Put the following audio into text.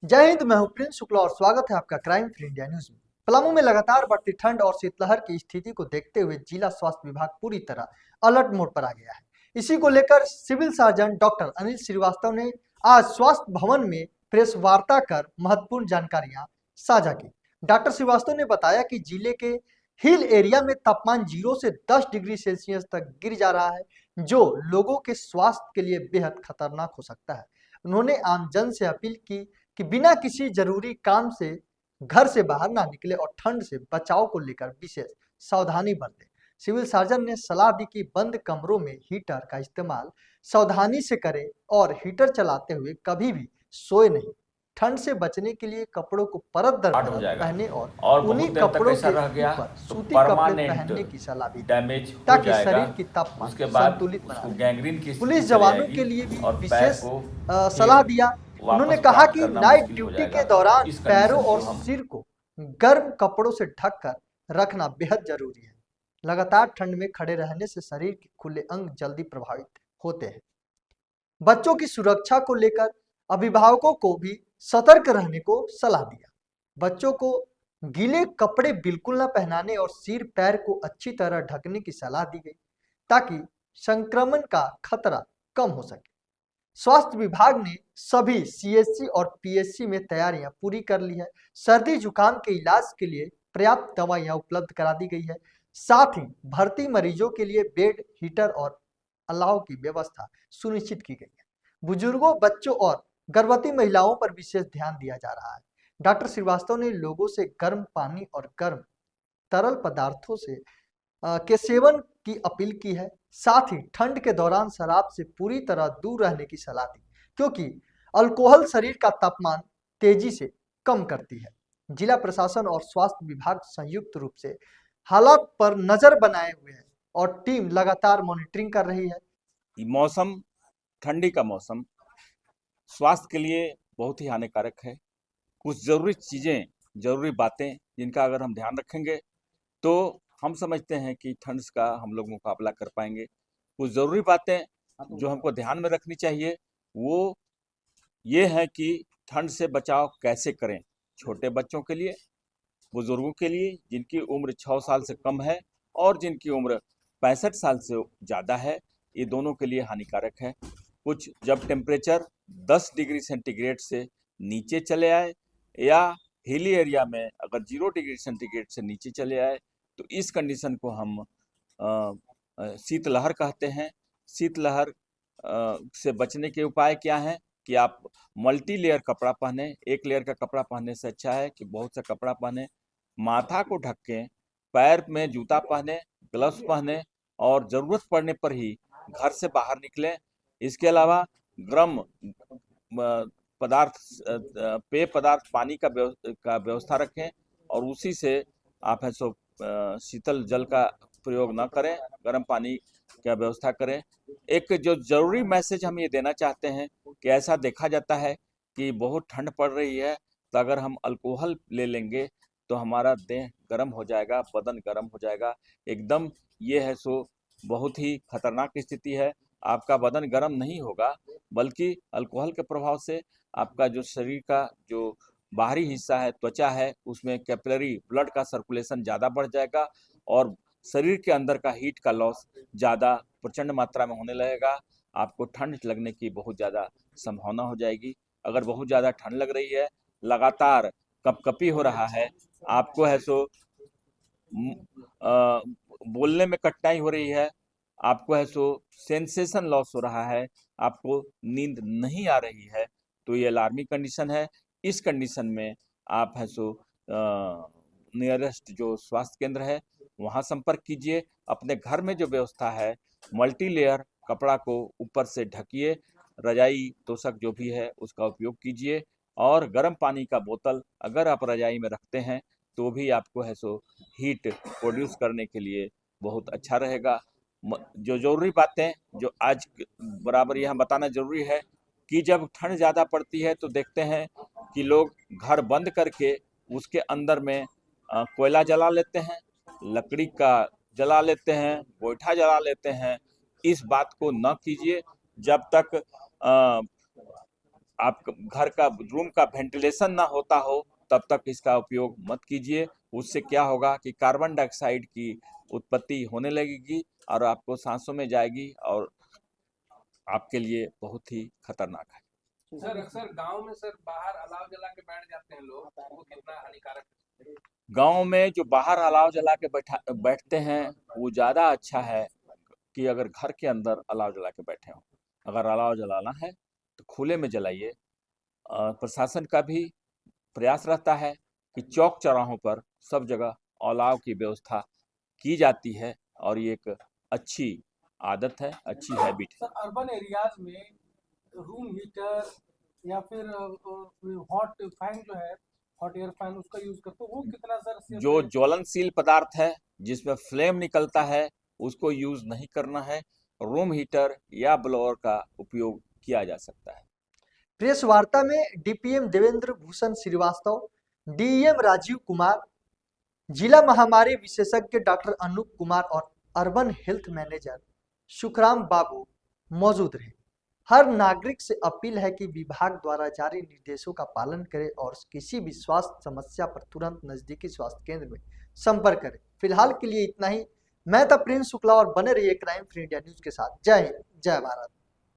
जय हिंद। मैं हूं प्रिंस शुक्ला और स्वागत है आपका क्राइम फ्री इंडिया न्यूज में। पलामू में लगातार बढ़ती ठंड और शीतलहर की स्थिति को देखते हुए जिला स्वास्थ्य विभाग पूरी तरह अलर्ट मोड पर आ गया है। इसी को लेकर civil surgeon doctor Anil Shrivastava ने आज स्वास्थ्य भवन में प्रेस वार्ता कर महत्वपूर्ण जानकारियां साझा की। डॉक्टर श्रीवास्तव ने बताया कि जिले के हिल एरिया में तापमान 0 से 10 डिग्री सेल्सियस तक गिर जा रहा है, जो लोगों के स्वास्थ्य के लिए बेहद खतरनाक हो सकता है। उन्होंने आम जन से अपील की कि बिना किसी जरूरी काम से घर से बाहर ना निकले और ठंड से बचाव को लेकर विशेष सावधानी बरतें। सिविल सर्जन ने सलाह दी कि बंद कमरों में हीटर का इस्तेमाल सावधानी से करें और हीटर चलाते हुए कभी भी सोए नहीं। ठंड से बचने के लिए कपड़ों को परत दर स्टार्ट हो परत जाएगा पहने और और उन्हीं बहुत देर तक कपड़ों ऐसा के रह गया ऊपर तो सूती कपड़े परमानेंट पहनने की सलाह दी डैमेज हो ताकि जाएगा। शरीर की तापमान उसके बाद संतुलित बना उसको रहे। गैंग्रीन की पुलिस स्थिति चली जवानों जाएगी के लिए भी और पैर विशेष को सलाह फिर दिया। उन्होंने वापस कहा प्राप्त कि करना नाइट मुश्किल हो ड्यूटी के जाएगा। दौरान इस पैरों कंडीशन और को हम सिर को गर्म कपड़ों से ढककर रखना बेहद जरूरी है। लगातार ठंड में खड़े रहने से शरीर के खुले अंग जल्दी प्रभावित होते हैं। बच्चों की सुरक्षा को लेकर अभिभावकों को भी सतर्क रहने को सलाह दिया। बच्चों को गीले कपड़े बिल्कुल न पहनाने और सिर पैर को अच्छी तरह ढकने की सलाह दी गई ताकि संक्रमण का खतरा कम हो सके। स्वास्थ्य विभाग ने सभी सीएचसी और पीएचसी में तैयारियां पूरी कर ली है। सर्दी जुकाम के इलाज के लिए पर्याप्त दवाइयां उपलब्ध करा दी गई है। साथ ही भर्ती मरीजों के लिए बेड, हीटर और अलाव की व्यवस्था सुनिश्चित की गई है। बुजुर्गों, बच्चों और गर्भवती महिलाओं पर विशेष ध्यान दिया जा रहा है। डॉक्टर श्रीवास्तव ने लोगों से गर्म पानी और गर्म तरल पदार्थों से के सेवन की अपील की है। साथ ही ठंड के दौरान शराब से पूरी तरह दूर रहने की सलाह दी, क्योंकि अल्कोहल शरीर का तापमान तेजी से कम करती है। जिला प्रशासन और स्वास्थ्य विभाग संयुक्त रूप से हालात पर नजर बनाए हुए हैं और टीम लगातार मॉनिटरिंग कर रही है। मौसम, ठंडी का मौसम स्वास्थ्य के लिए बहुत ही हानिकारक है। कुछ ज़रूरी चीज़ें, ज़रूरी बातें जिनका अगर हम ध्यान रखेंगे तो हम समझते हैं कि ठंड का हम लोग मुकाबला कर पाएंगे। कुछ ज़रूरी बातें जो हमको ध्यान में रखनी चाहिए वो ये है कि ठंड से बचाव कैसे करें। छोटे बच्चों के लिए, बुजुर्गों के लिए जिनकी उम्र 6 साल से कम है और जिनकी उम्र 65 साल से ज़्यादा है, ये दोनों के लिए हानिकारक है। कुछ जब टेम्परेचर 10 डिग्री सेंटीग्रेड से नीचे चले आए या हिली एरिया में अगर 0 डिग्री सेंटीग्रेड से नीचे चले आए तो इस कंडीशन को हम शीतलहर कहते हैं। शीतलहर से बचने के उपाय क्या हैं कि आप मल्टी लेयर कपड़ा पहने। एक लेयर का कपड़ा पहनने से अच्छा है कि बहुत सा कपड़ा पहने। माथा को ढकें, पैर में जूता पहने, ग्लव्स पहने और ज़रूरत पड़ने पर ही घर से बाहर निकलें। इसके अलावा गर्म पदार्थ, पेय पदार्थ, पानी का व्यवस्था रखें और उसी से आप है सो शीतल जल का प्रयोग न करें, गर्म पानी का व्यवस्था करें। एक जो ज़रूरी मैसेज हम ये देना चाहते हैं कि ऐसा देखा जाता है कि बहुत ठंड पड़ रही है तो अगर हम अल्कोहल ले लेंगे तो हमारा देह गर्म हो जाएगा, बदन गर्म हो जाएगा एकदम। ये है सो बहुत ही खतरनाक स्थिति है। आपका बदन गर्म नहीं होगा बल्कि अल्कोहल के प्रभाव से आपका जो शरीर का जो बाहरी हिस्सा है, त्वचा है, उसमें कैपिलरी ब्लड का सर्कुलेशन ज़्यादा बढ़ जाएगा और शरीर के अंदर का हीट का लॉस ज़्यादा प्रचंड मात्रा में होने लगेगा। आपको ठंड लगने की बहुत ज़्यादा संभावना हो जाएगी। अगर बहुत ज़्यादा ठंड लग रही है, लगातार कपकपी हो रहा है, आपको है सो बोलने में कठिनाई हो रही है, आपको है सो सेंसेशन लॉस हो रहा है, आपको नींद नहीं आ रही है, तो ये अलार्मिंग कंडीशन है। इस कंडीशन में आप है सो नियरेस्ट जो स्वास्थ्य केंद्र है वहाँ संपर्क कीजिए। अपने घर में जो व्यवस्था है, मल्टी लेयर कपड़ा को ऊपर से ढकिए, रजाई तोशक जो भी है उसका उपयोग कीजिए और गर्म पानी का बोतल अगर आप रजाई में रखते हैं तो भी आपको है सो हीट प्रोड्यूस करने के लिए बहुत अच्छा रहेगा। जो ज़रूरी बातें जो आज बराबर यहाँ बताना ज़रूरी है कि जब ठंड ज़्यादा पड़ती है तो देखते हैं कि लोग घर बंद करके उसके अंदर में कोयला जला लेते हैं, लकड़ी का जला लेते हैं, गोईठा जला लेते हैं। इस बात को न कीजिए। जब तक आप घर का रूम का वेंटिलेशन ना होता हो तब तक इसका उपयोग मत कीजिए। उससे क्या होगा कि कार्बन डाइऑक्साइड की उत्पत्ति होने लगेगी और आपको सांसों में जाएगी और आपके लिए बहुत ही खतरनाक है। सर अक्सर गांव में सर बाहर अलाव जला के बैठ जाते हैं लोग, तो वो कितना हानिकारक है? गांव में जो बाहर अलाव जला के बैठते हैं वो ज़्यादा अच्छा है कि अगर घर के अंदर अलाव जला के बैठे हो। अगर अलाव जलाना है तो खुले में जलाइए। प्रशासन का भी प्रयास रहता है कि चौक चौराहों पर सब जगह अलाव की व्यवस्था की जाती है और ये एक अच्छी आदत है, अच्छी हैबिट है। सर अर्बन एरियाज में रूम हीटर या फिर हॉट फैन जो है, हॉट एयर फैन, उसका यूज करते हो, वो कितना सर सेफ जो है? ज्वलनशील पदार्थ है जिसमें फ्लेम निकलता है उसको यूज नहीं करना है। रूम हीटर या ब्लोअर का उपयोग किया जा सकता है। प्रेस वार्ता में डीपीएम देवेंद्र भूषण श्रीवास्तव, डीईएम राजीव कुमार, जिला महामारी विशेषज्ञ डॉक्टर अनूप कुमार और अर्बन हेल्थ मैनेजर सुखराम बाबू मौजूद रहे। हर नागरिक से अपील है कि विभाग द्वारा जारी निर्देशों का पालन करें और किसी भी स्वास्थ्य समस्या पर तुरंत नजदीकी स्वास्थ्य केंद्र में संपर्क करें। फिलहाल के लिए इतना ही। मैं था प्रिंस शुक्ला और बने रहिए क्राइम फ्री इंडिया न्यूज के साथ। जय हिंद, जय भारत।